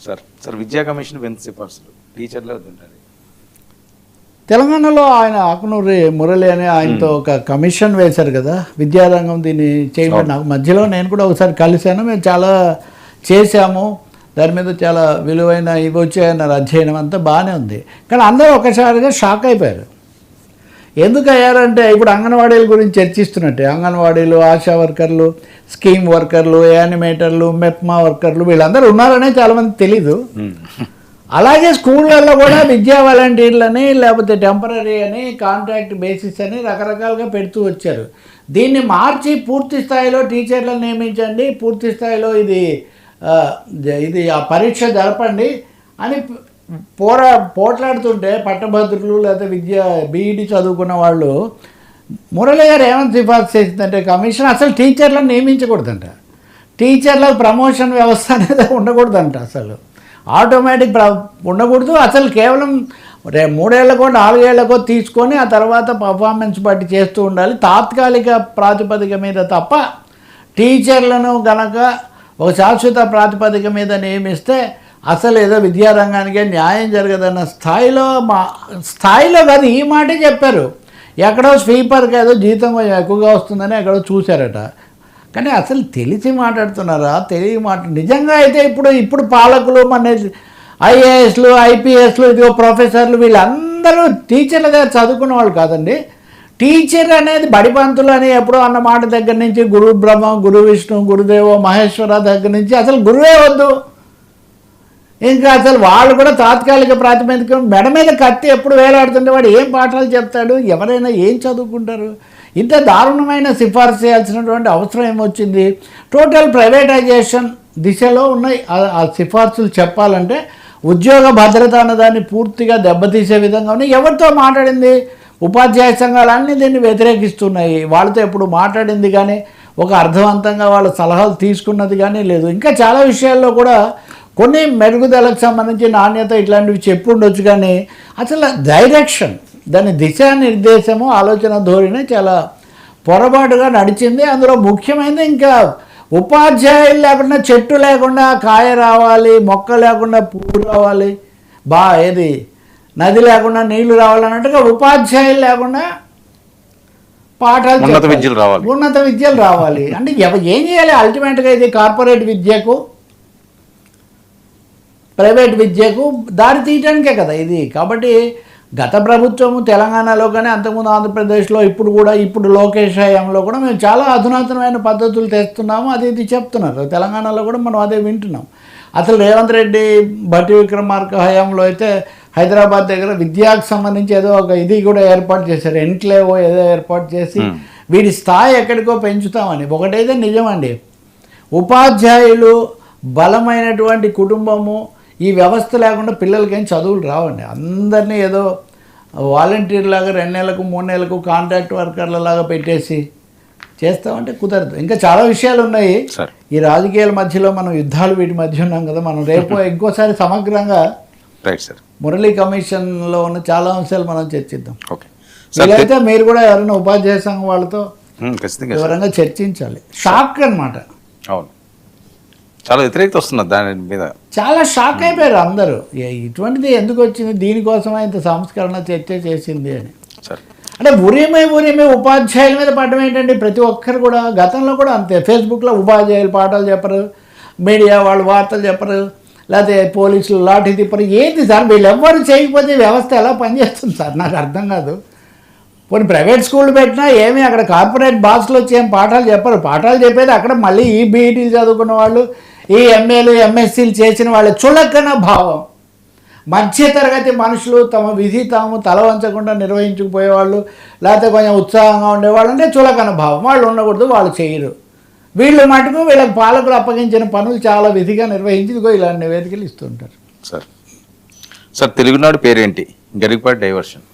Sir విద్యా commission వింత సిఫార్సులు టీచర్లే వద్దంటారు. తెలంగాణలో ఆయన ఆకునూరి మురళి అని ఆయనతో ఒక కమిషన్ వేశారు కదా, విద్యారంగం దీన్ని చేయమని. నాకు మధ్యలో నేను కూడా ఒకసారి కలిశాను, మేము చాలా చేశాము, దాని మీద చాలా విలువైన ఇవి వచ్చాయన్నారు, అధ్యయనం అంతా బాగానే ఉంది. కానీ అందరూ ఒకసారిగా షాక్ అయిపోయారు. ఎందుకు అయ్యారంటే ఇప్పుడు అంగన్వాడీల గురించి చర్చిస్తున్నట్టే, అంగన్వాడీలు, ఆశా వర్కర్లు, స్కీమ్ వర్కర్లు, యానిమేటర్లు, మెప్మా వర్కర్లు వీళ్ళందరూ ఉన్నారనే చాలామంది తెలీదు. అలాగే స్కూళ్ళల్లో కూడా విద్యా వాలంటీర్లని, లేకపోతే టెంపరీ అని, కాంట్రాక్ట్ బేసిస్ అని రకరకాలుగా పెడుతూ వచ్చారు. దీన్ని మార్చి పూర్తి స్థాయిలో టీచర్లను నియమించండి, పూర్తి స్థాయిలో ఇది ఆ పరీక్ష జరపండి అని పోట్లాడుతుంటే పట్టభద్రులు లేదా బీఈడి చదువుకున్న వాళ్ళు, మురళి గారు ఏమైనా సిఫార్సు చేసిందంటే కమిషన్ అసలు టీచర్లను నియమించకూడదంట, టీచర్లకు ప్రమోషన్ వ్యవస్థ అనేది ఉండకూడదంట, అసలు ఆటోమేటిక్ ఉండకూడదు. అసలు కేవలం 3 ఏళ్లకో 4 ఏళ్లకో తీసుకొని ఆ తర్వాత పర్ఫార్మెన్స్ బట్టి చేస్తూ ఉండాలి, తాత్కాలిక ప్రాతిపదిక మీద తప్ప టీచర్లను గనక ఒక శాశ్వత ప్రాతిపదిక మీద నియమిస్తే అసలు ఏదో విద్యారంగానికే న్యాయం జరగదన్న స్థాయిలో కాదు, ఈ మాటే చెప్పారు. ఎక్కడో స్వీపర్కి ఏదో జీతం కొంచెం ఎక్కువగా వస్తుందని ఎక్కడో చూశారట. కానీ అసలు తెలిసి మాట్లాడుతున్నారా, నిజంగా అయితే ఇప్పుడు పాలకులు, మన ఐఏఎస్లు, ఐపీఎస్లు, ఇదిగో ప్రొఫెసర్లు వీళ్ళందరూ టీచర్లుగా చదువుకున్న వాళ్ళు కాదండి. టీచర్ అనేది బడిపంతులు అని ఎప్పుడో అన్న మాట దగ్గర నుంచి గురు బ్రహ్మ, గురు విష్ణు, గురుదేవో మహేశ్వర దగ్గర నుంచి అసలు గురువే వద్దు. ఇంకా అసలు వాళ్ళు కూడా తాత్కాలిక ప్రాతిపదిక మెడ మీద కత్తి ఎప్పుడు వేలాడుతుంటే వాడు ఏం పాఠాలు చెప్తాడు, ఎవరైనా ఏం చదువుకుంటారు? ఇంత దారుణమైన సిఫార్సు చేయాల్సినటువంటి అవసరం ఏమొచ్చింది? టోటల్ ప్రైవేటైజేషన్ దిశలో ఉన్నాయి ఆ సిఫార్సులు. చెప్పాలంటే ఉద్యోగ భద్రత అన్నదాన్ని పూర్తిగా దెబ్బతీసే విధంగా ఉన్నాయి. ఎవరితో మాట్లాడింది? ఉపాధ్యాయ సంఘాలన్నీ దీన్ని వ్యతిరేకిస్తున్నాయి. వాళ్ళతో ఎప్పుడు మాట్లాడింది కానీ ఒక అర్థవంతంగా వాళ్ళ సలహాలు తీసుకున్నది కానీ లేదు. ఇంకా చాలా విషయాల్లో కూడా కొన్ని మెరుగుదలకు సంబంధించి నాణ్యత ఇట్లాంటివి చెప్పి ఉండొచ్చు, కానీ అసలు డైరెక్షన్, దాని దిశానిర్దేశము, ఆలోచన ధోరణి చాలా పొరపాటుగా నడిచింది. అందులో ముఖ్యమైనది ఇంకా ఉపాధ్యాయులు లేకుండా చెట్టు లేకుండా కాయ రావాలి, మొక్క లేకుండా పువ్వు రావాలి, ఏది నది లేకుండా నీళ్లు రావాలన్నట్టుగా ఉపాధ్యాయులు లేకుండా పాఠాలు, ఉన్నత విద్యలు రావాలి. అంటే ఏం చేయాలి అల్టిమేట్గా? ఇది కార్పొరేట్ విద్యకు, ప్రైవేట్ విద్యకు దారి తీయడానికే కదా ఇది. కాబట్టి గత ప్రభుత్వము తెలంగాణలో కానీ అంతకుముందు ఆంధ్రప్రదేశ్లో ఇప్పుడు లోకేష్ హయాంలో కూడా మేము చాలా అధునాతనమైన పద్ధతులు తెస్తున్నాము, అది ఇది చెప్తున్నారు. తెలంగాణలో కూడా మనం అదే వింటున్నాం. అసలు రేవంత్ రెడ్డి, భట్టి విక్రమార్క హయాంలో అయితే హైదరాబాద్ దగ్గర విద్యాకు సంబంధించి ఏదో ఒక ఇది కూడా ఏర్పాటు చేశారు, ఎన్క్లేవో ఏదో ఏర్పాటు చేసి వీడి స్థాయి ఎక్కడికో పెంచుతామని. ఒకటైతే నిజమండి, ఉపాధ్యాయులు, బలమైనటువంటి కుటుంబము, ఈ వ్యవస్థ లేకుండా పిల్లలకేం చదువులు రావండి. అందరినీ ఏదో వాలంటీర్ లాగా 2 నెలలకు 3 నెలలకు కాంట్రాక్ట్ వర్కర్లలాగా పెట్టేసి చేస్తామంటే కుదరదు. ఇంకా చాలా విషయాలు ఉన్నాయి ఈ రాజకీయాల మధ్యలో. మనం యుద్ధాలు వీటి మధ్య ఉన్నాం కదా. మనం రేపు ఇంకోసారి సమగ్రంగా మురళీ కమిషన్లో ఉన్న చాలా అంశాలు మనం చర్చిద్దాం. వీలైతే మీరు కూడా ఎవరైనా ఉపాధ్యాయ సంఘం వాళ్ళతో వివరంగా చర్చించాలి. షాక్ అన్నమాట, చాలా వ్యతిరేకత వస్తున్నది దాని మీద, చాలా షాక్ అయిపోయారు అందరూ. ఇటువంటిది ఎందుకు వచ్చింది, దీనికోసమే ఇంత సంస్కరణ చర్చ చేసింది అని. అంటే ఉరిమే ఉపాధ్యాయుల మీద పడడం ఏంటండి? ప్రతి ఒక్కరు కూడా గతంలో కూడా అంతే. ఫేస్బుక్లో ఉపాధ్యాయులు పాఠాలు చెప్పరు, మీడియా వాళ్ళు వార్తలు చెప్పరు, లేకపోతే పోలీసులు లాఠీ తిప్పరు. ఏంటి సార్ వీళ్ళు ఎవ్వరు చేయకపోతే వ్యవస్థ ఎలా పనిచేస్తుంది సార్? నాకు అర్థం కాదు. కొన్ని ప్రైవేట్ స్కూళ్ళు పెట్టినా ఏమీ అక్కడ కార్పొరేట్ బాస్లు వచ్చి ఏం పాఠాలు చెప్పరు. పాఠాలు చెప్పేది అక్కడ మళ్ళీ ఈ బీఈడీలు చదువుకున్న వాళ్ళు, ఈ ఎంఏలు ఎంఎస్సీలు చేసిన వాళ్ళ చులకన భావం. మధ్యతరగతి మనుషులు తమ విధి తాము తల వంచకుండా నిర్వహించుకుపోయేవాళ్ళు, లేకపోతే కొంచెం ఉత్సాహంగా ఉండేవాళ్ళు అంటే చులకన భావం. వాళ్ళు ఉండకూడదు, వాళ్ళు చేయరు. వీళ్ళు మటుకు వీళ్ళకి పాలకులు అప్పగించిన పనులు చాలా విధిగా నిర్వహించి ఇలాంటి నివేదికలు ఇస్తుంటారు. సార్ తెలుగునాడు పేరేంటి? గరికపాటి డైవర్షన్.